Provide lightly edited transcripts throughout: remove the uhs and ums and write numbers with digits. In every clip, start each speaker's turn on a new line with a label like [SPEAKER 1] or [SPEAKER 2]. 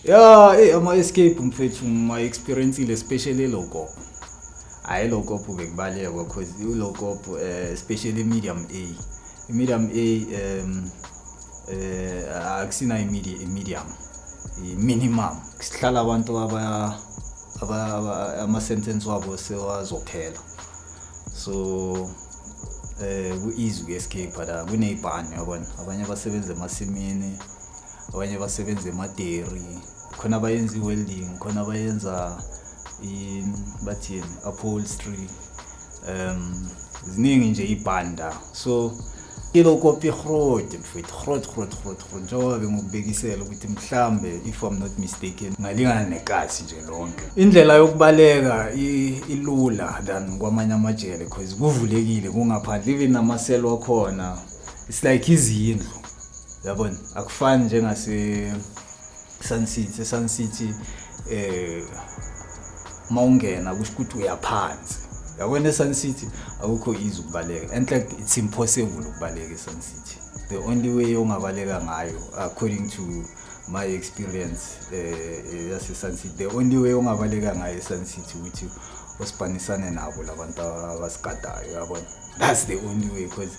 [SPEAKER 1] Yeah, ama-escape mfethu my experience especially loco. Hayi loco bekubaleka because uloco especially medium A. Medium A akusina medium. Minimum. Sihlala abantu ama sentence wabo sewazophela. So ku-easy uku-escape la kuney'bhani yabona abanye basebenza emasimini abanye basebenza emaderi khona abayenza i-welding khona abayenza bathini upholstery ziningi nje ibhanda so ilokophi ihrod mfethu hrod njengoba ngokubekisela ukuthi mhlambe if I'm not mistaken ngalingana nekasi nje lonke indlela yokubaleka ilula than kwamanye amajele because kuvulekile kungaphandle even namaselo wakhona it's like izindlu yabona akufani njengase Sun City mawungena kusho ukuthi uyaphansi yabona eSun City awukho easy ukubaleka and like it's impossible ukubaleka eSun City the only way ongabaleka ngayo according to my experience yaseSun City the only way ongabaleka ngayo eSun City ukuthi usipanisane nabo labantu abasigadayo yabona that's the only way because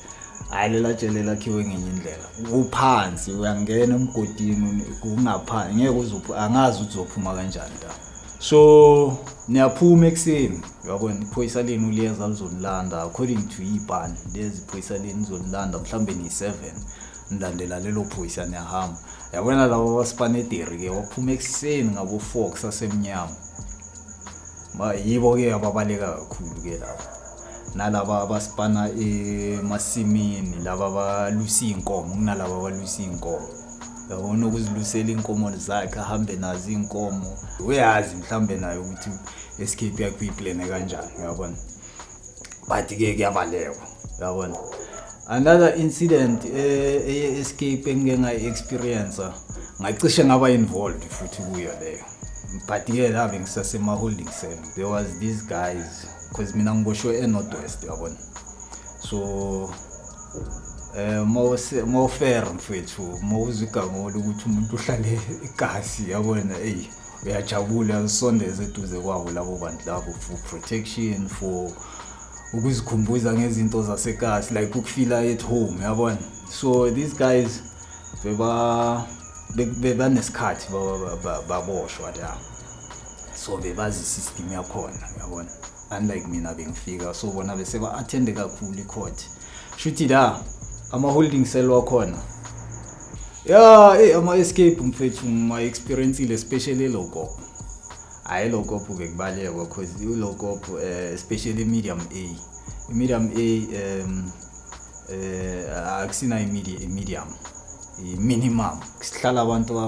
[SPEAKER 1] ayilela tshele lakhiwe ngenye indlela uphansi uyangena emgodini kungaphansi ngeke uzupha angazi uzophuma kanjani la so niyaphuma ekseni yabona iphoyisa leni uliyeza lizonilanda according to ibhani lezi iphoyisa leni lizonilanda mhlambe ni7 nilandela lelo phoyisa niyahamba yabona labo baspanederi ke waphuma ekseni ngabo 4 kusasemnyama yibo ke ababaleka kakhulu ke lapho nalaba abaspana emasimini laba balusa inkomo kunalaba balusa inkomo yabona ukuzilusela inkomo zakhe ahambe nazo inkomo uyazi mhlambe nayo ukuthi escape yakho iplan kanjani yabona but ke kuyabaleka yabona another incident escape engeke experience ngacishe ngaba involved futhi kuyo leyo but ke la bengisasema holding cell there was these guys because mina ngiboshwe eNorthwest yabona so fair mfethu mawuzigangolo ukuthi umuntu uhlale igasi yabona uyajabula usondeze eduze kwabo labo bantu labo for protection for ukuzikhumbuza ngezinto zasekasi like ukufila at home yabona so these guys beba nesikhathi baboshwa la so bebazi system yakhona yabona unlike mina bengifika so bona bese ba attend kakhulu icourt shuthi la ama holding cell wakhona yeah ama escape mfethu my experience especially loco hayi loco bekubaleka because uloco especially medium A akusina medium minimum sihlala abantu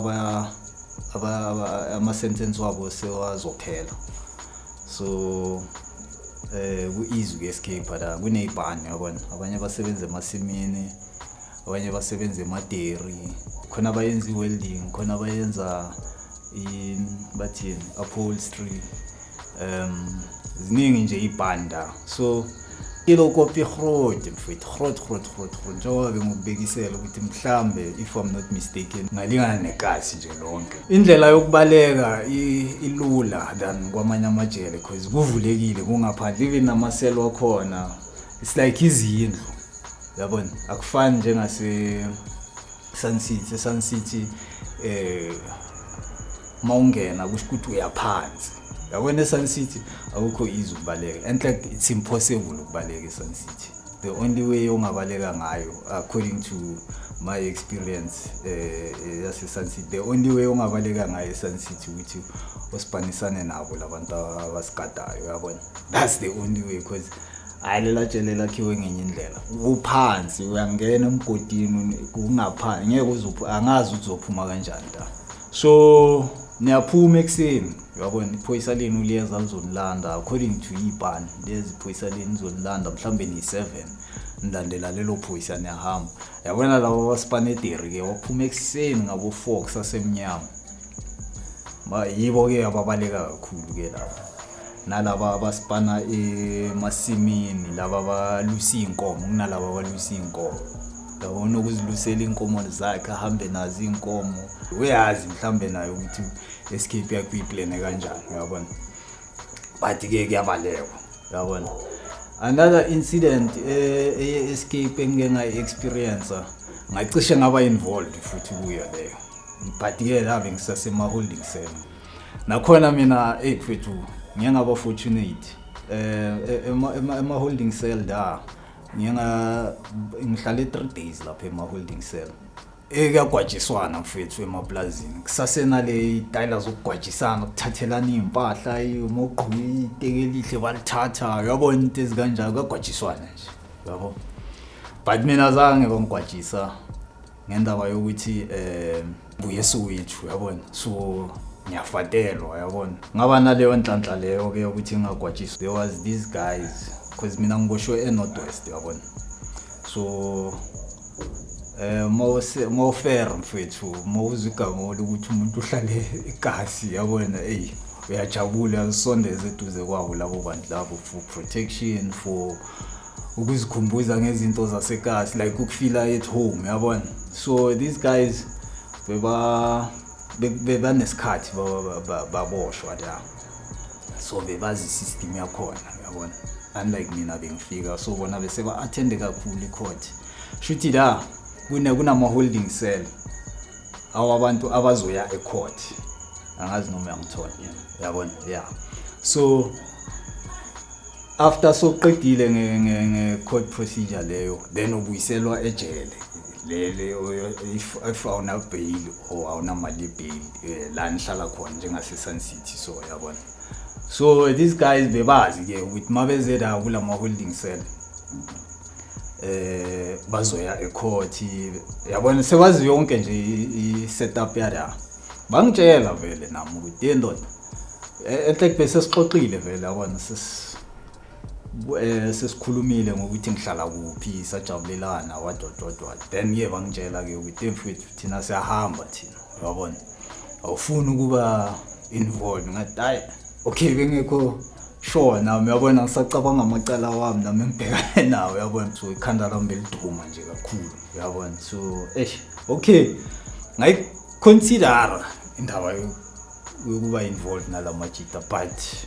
[SPEAKER 1] ama sentence wabo sewazophela so ku-easy uku-escape la kuney'bhani yabona abanye basebenza emasimini abanye basebenza emaderi khona abayenza i-welding khona abayenza bathini upholstery ziningi nje ibhanda so ilokophi ihrod mfethu hrod njengoba ngokubekisela ukuthi mhlambe if I'm not mistaken ngalingana nekasi nje lonke indlela yokubaleka ilula than kwamanye amajele because kuvulekile kungaphandle even namaselo wakhona it's like izindlu yabona akufani njengase Sun City mawungena kusho ukuthi uyaphansi yabona eSun City awukho easy ukubaleka and like it's impossible ukubaleka eSun City the only way ongabaleka ngayo according to my experience yaseSun City the only way ongabaleka ngayo eSun City ukuthi usipanisane nabo labantu abasigadayo yabona that's the only way because ayilela tshele lakhiwe ngenye indlela uphansi uyangena emgodini kungaphansi ngeke uzupha angazi uzophuma kanjani la so niyaphuma ekseni yabona iphoyisa leni uliyeza lizonilanda according to ibhani lezi iphoyisa leni lizonilanda mhlambe ni7 nilandela lelo phoyisa niyahamba yabona labo baspanederi ke waphuma ekseni ngabo 4 kusasemnyama yibo ke ababaleka kakhulu ke lapho nalaba abaspana emasimini laba balusa inkomo kunalaba balusa inkomo yabona ukuzilusela inkomo zakhe ahambe nazo inkomo uyazi mhlambe nayo ukuthi escape yakhe uyiplan kanjani yabona but ke kuyabaleka yabona. Another incident escape engike ngayi-experience ngacishe ngaba involved futhi kuyo leyo, but ke la bengisasema holding cell nakhona mina mfethu ngiye ngaba fortunate ema holding cell da ngihlale 3 days lapha ema holding cell. Kuyagwajiswana mfethu emaplazini kusasena le tayila zokugwajisana ukuthathelana impahla umogqwi iteke elihle balithatha yabona into ezikanjalo kuyagwajiswana nje yabo. But mina zange bangigwajisa ngendaba yokuthi buyesu wethu yabona, so ngiyafatelwa yabona ngaba naleyo nhlanhla leyo ke ukuthi ngingagwajiswa. There was these guys because mina ngiboshwe eNorthwest yabona, so mo fair mfethu mawuzwa igama ukuthi umuntu uhlale igasi yabona uyajabula uyasondeza eduze kwabo labo bantu labo for protection, for ukuzikhumbuza ngezinto zasekhaya like ukufila at home yabona. So these guys bebanesikhathi baboshwa la, so bebazi system yakhona yabona, unlike mina bengifika so bona bese ba attend kakhulu icourt. Shuthi la kunama holding cell awabantu abazoya ecourt, angazi noma yangithola yabona. Yeah, so after soqedile nge-court procedure leyo then ubuyiselwa ejele lele if awuna bail or awuna mali bail la nihlala khona njengase-Sun City, so yabona. So these guys bebazi ke ukuthi mabeze la kulama holding cell bazoya ecourt yabona, sewazi yonke nje i-setup yala. Bangitshela vele nami ukuthi yendoda enhle bese sixoxile vele yabona, sesikhulumile ngokuthi ngihlala kuphi sajabulelana what. Then ke bangitshela ke ukuthi mfethu thina siyahamba thina yabona, awufuni ukuba involved. Ngathi hayi okay, bengekho sure nami yabona, ngisacabanga amacala wami nami ngibhekane nawo yabona, so ikhanda lami beliduma nje kakhulu yabona. So okay ngayi consider indaba yokuba involved nalamajita, but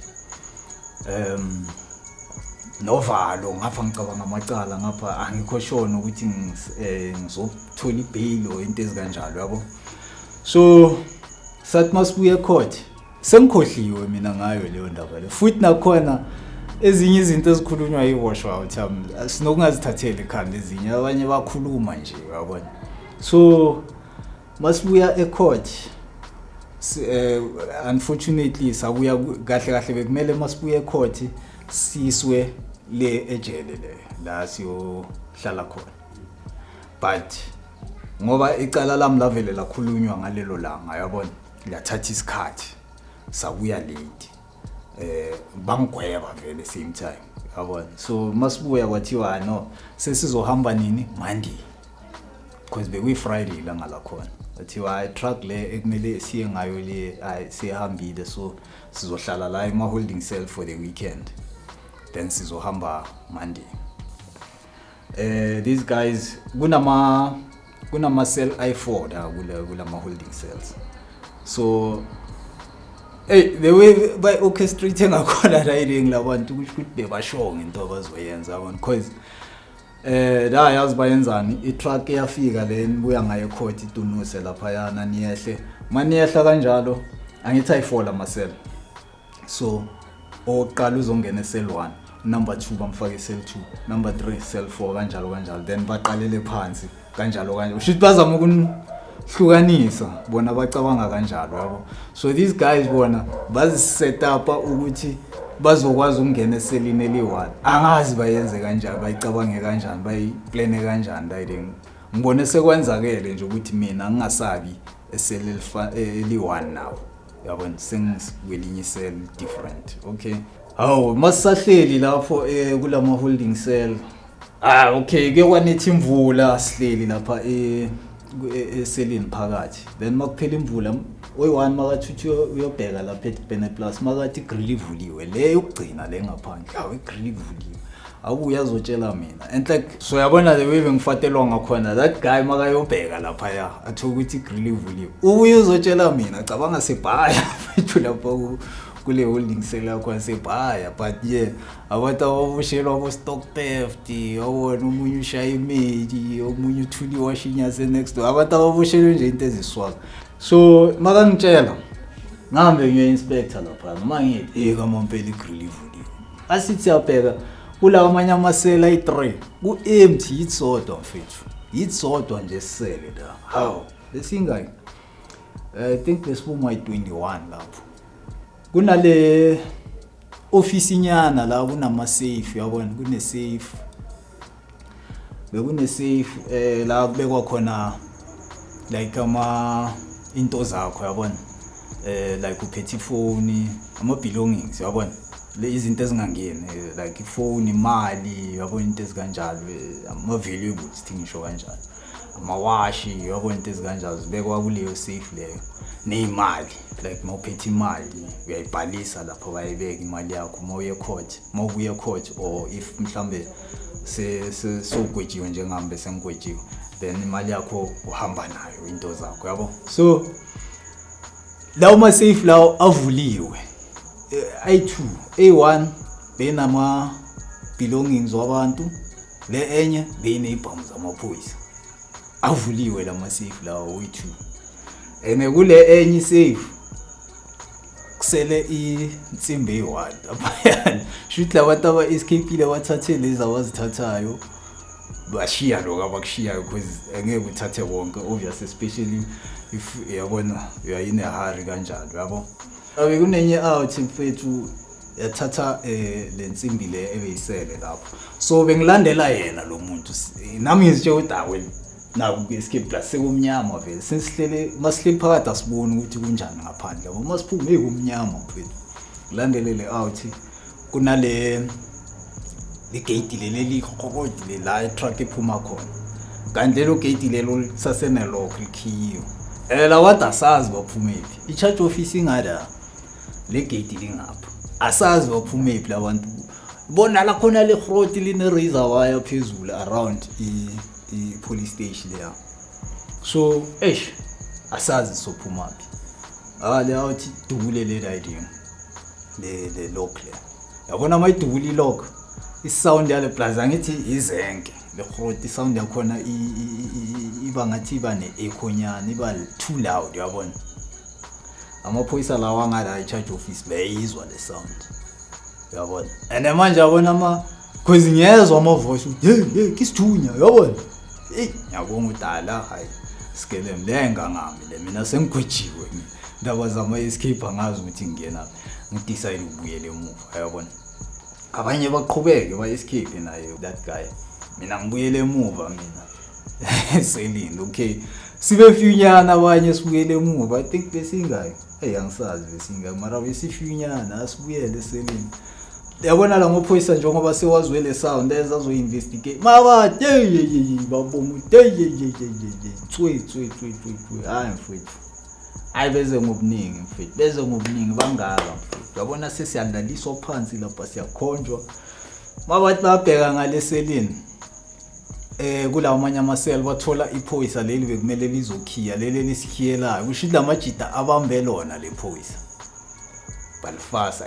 [SPEAKER 1] novalo ngapha ngicabanga amacala ngapha angikho sure ukuthi ngizothola ibail or into ezikanjalo yabo. So sathi masibuye ecourt sengikhohliwe mina ngayo leyo ndaba le, futhi nakhona ezinye izinto ezikhulunywa yiwash out sinokungazithathela ekhanda, ezinye abanye bakhuluma nje yabona. So masibuya ecourt unfortunately sabuya kahle bekumele masibuye ecourt siswe le ejele le la siyohlala khona, but ngoba icala lami lavele lakhulunywa ngalelo langa yabona, lathatha isikhathi sabuya late bangigweba vele same time yabona. So masibuya kwathiwa no sesizohamba nini Monday because bekuyi Friday langa la khona, kwathiwa i-truck le ekumele siye ngayo le siyahambile, so sizohlala la ema holding cell for the weekend then sizohamba Monday. These guys kunama cell I4 da kulama holding cells, so the way by orchestrating ngakhona riding labantu ukuthi bebashonga into abazoyenza yabona, because la yazi bayenzani, i-truck iyafika then buya ngayo ecourt itunuse lapha yana niyehle, maniyehla kanjalo angithi ayi4 ama cell. So oqala uzongena cell 1, number 2 bamfake cell 2, number 3 cell 4 kanjalo, then baqalele phansi kanjalo. Ushithi bazama ukunhlukanisa bona bacabanga kanjalo yabo. So these guys bona bazi set up ukuthi bazokwazi ukungena eselini eli1, angazi bayenze kanjani, bayicabange kanjani, bayiplane kanjani riding. Ngibone sekwenzakele nje ukuthi mina ngingasabi eseli eli1 nawo yabona, sengikwelinye cell different. Okay, masahleli lapho kulama holding cell, okay ke kwanethi imvula sihleli lapha eselini phakathi, then makuphela imvula oyi1 makathi uyobheka lapha eBene Plus makathi igrill ivuliwe le yokugcina le ngaphandle, igrill ivuliwe abuya azotshela mina and like so yabona the way bengifatelwa ngakhona that guy makayobheka lapha ya athu ukuthi grill ivuliwe ubuye uzotshela mina cabanga sebhaya mfethu lapho kule holding cell yakho sebhaya but yeah abantu ababushelwa abo stock theft awona umunye ushaya imedi omunye uthuli washinyase next door abantu ababushelwe nje into eziswaka so makangitshela ngihambe ngiye inspector lapha noma ngithi kama mpela igrill ivuliwe asithi yabheka kulawa amanye amasela i3 ku empty itsodwa mfethu itsodwa nje sele la how lesingayi I think lesifuma i21 lapho kunale office nyana la kunama safe yabona kune safe bekune safe la kubekwa khona like into zakho yabona like uphethe phone ama belongings yabona le izinto ezingangeni like ifone imali yabona into ezikanjalo ama valuables thingisho kanjalo amawashi yabona into ezikanjalo zibekwa kuleyo safe leyo neimali like mawuphethe imali uyayibhalisa lapho bayibeka imali yakho mawuye court or if mhlambe sogwejiwe njengambe sengwejiwe then imali yakho uhamba nayo into zakho yabo so lawo ma safe lawo avuliwe I2 A1 benama belongings wabantu le enye benezibhamu zamaphoyisa avuliwe lama safe lawo I2 ene kule enye safe kusele insimbi eyi1 abayani shuthi labantu aba escape wathathe lezi abazithathayo bashiya lokho abakushiyayo because angeke uthathe wonke obviously especially if yabona uyayine hurry kanjalo yabo abe kunenye out mfethu yathatha lensimbi le ebeyisele lapho so bengilandela yena lo muntu nami ngizitshe udawe naku escape plus sekumnyama vele sesihlele masihleli phakathi asibona ukuthi kunjani ngaphandle yabo masiphume ekumnyama mfethu ngilandelele out kunale igate leli khokodile la itruck ephuma khona kanti lelo gate lelo sasene lock likhiyo la wada sazi baphumephi i-charge office ingada le gate lingapha asazi baphumephi labantu bona la khona le road line razor wire phezulu around i-police station there so asazi sophumaphi le awuthi dubule le idea le lock le yabona mayidubule lock isound yale plaza ngithi izenke le road isound yakhona iba ngathi iba ne-ekhonyana iba too loud yabona amaphoyisa lawa ngala i-charge office beyizwa le sound yabona and manje yabona cause ngiyezwa ama voice hey kisithunya yabona yabona udala hayi skele mlenga ngami le mina sengigwejiwe ndaba zama escape angazi ukuthi ngiyena ngidecide ukubuyela emuva yabona abanye baqhubeke ba escape naye that guy mina ngibuyele emuva mina selini okay sibe fyunyana abanye sibuyele emuva I think besingayo angisazi besingayo mara besifyunyana asibuyele selini yabona la ngophoyisa njengoba sewazwele sound ezazo investigate mama babomu tswe hayi mfethu hayi beze ngobuningi mfethu beze ngobuningi bangaka mfethu yabona sesiyandaliswa phansi lapha siyakhonjwa mabathi babheka ngale selini kulawo amanye amaseli bathola iphoyisa leli bekumele lizokhiya leli lisikhiyelayo kusho lamajita abambe lona lephoyisa balifasa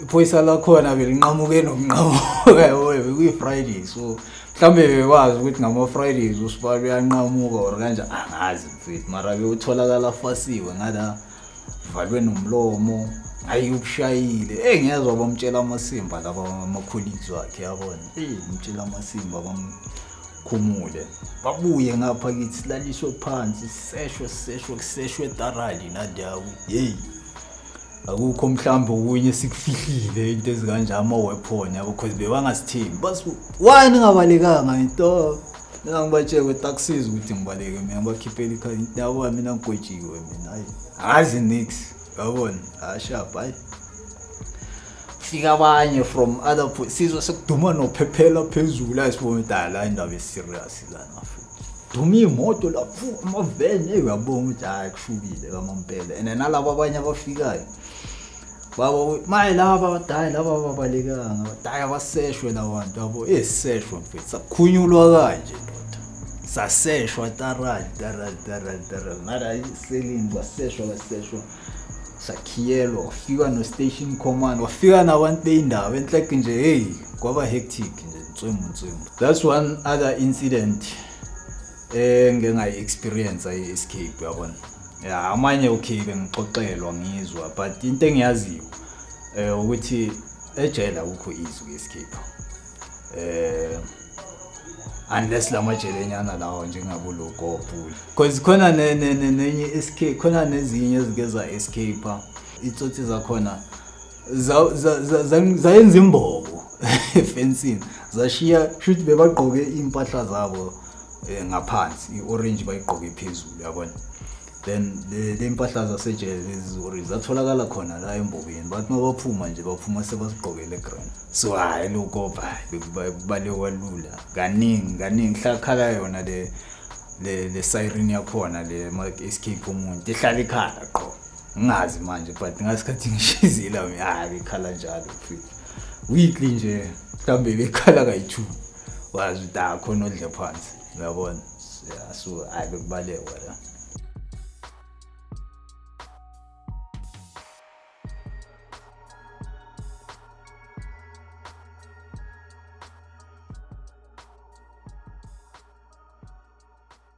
[SPEAKER 1] iphoyisa lakhona belinqamuke nokunqamuka yabo bekuyi-Friday so mhlambe bekwazi ukuthi ngama Fridays usibalo uyanqamuka or kanje angazi mfethu mara bewutholakala fasiwe ngala valwe nomlomo ayubushayile ngiyazwa bamtshela amasimba laba ama-colleagues wakhe yabona umtshela amasimba bamkhumule babuye ngapha kithi silaliswe phansi seshwe tarali nadawu akukho mhlambe ukunye sikufihlile into ezikanje ama-weapon yabo because bebangasithembi basi wani ngabalekanga into ngingabatshela kwetaxis ukuthi ngibaleke mina ngibakhiphela ikhaya yabo mina ngigwejiwe mina hayi angazi nix yabona sharp hayi fika abanye from other sizwe sekuduma nophephela phezulu ayisibona dala indaba eserious lana duma imoto lapho amavene uyabona ukuthi hayi kushubile kwamampela and nalabo abanye abafikayo baba maye laba babalekanga badaya baseshwe labantu yabo eseshwe mfethu sakhunyulwa kanje ndoda saseshwa tarad mara selling baseshwa sakhiyelwa wafika no station command wafika nabantu beyindawo enhleke nje hey kwaba hectic nje nswemu. That's one other incident ngengayi experience ayi escape yabona. Yeah, amanye okay bengixoxelwa ngizwa but into engiyaziyo ukuthi ejela ukho izu escape. Unless lamajelenyana lawo njengabolo gopula because khona nenye escape khona nezinye ezigeza escape itsotsi zakhona zayenza imbobo fencing zashiya shoot bebagqoke impahla zabo ngaphansi iorange bayigqoke phezulu yabona. Then le impahla zasejele lezi zatholakala khona la embobeni but mabaphuma nje baphuma sebasigqokele ground. So hayi lokho balekwa lula kaningi hlakhala yona le siren yakhona le escape umuntu ehlala ikhala qho ngingazi manje but ngasikhathi ngishizila hayi ikhala njalo futhi weekly nje mhlambe bekhala kayi2 wazi ukuthi khona odle phansi uyabona. So hayi bekubalekwa la.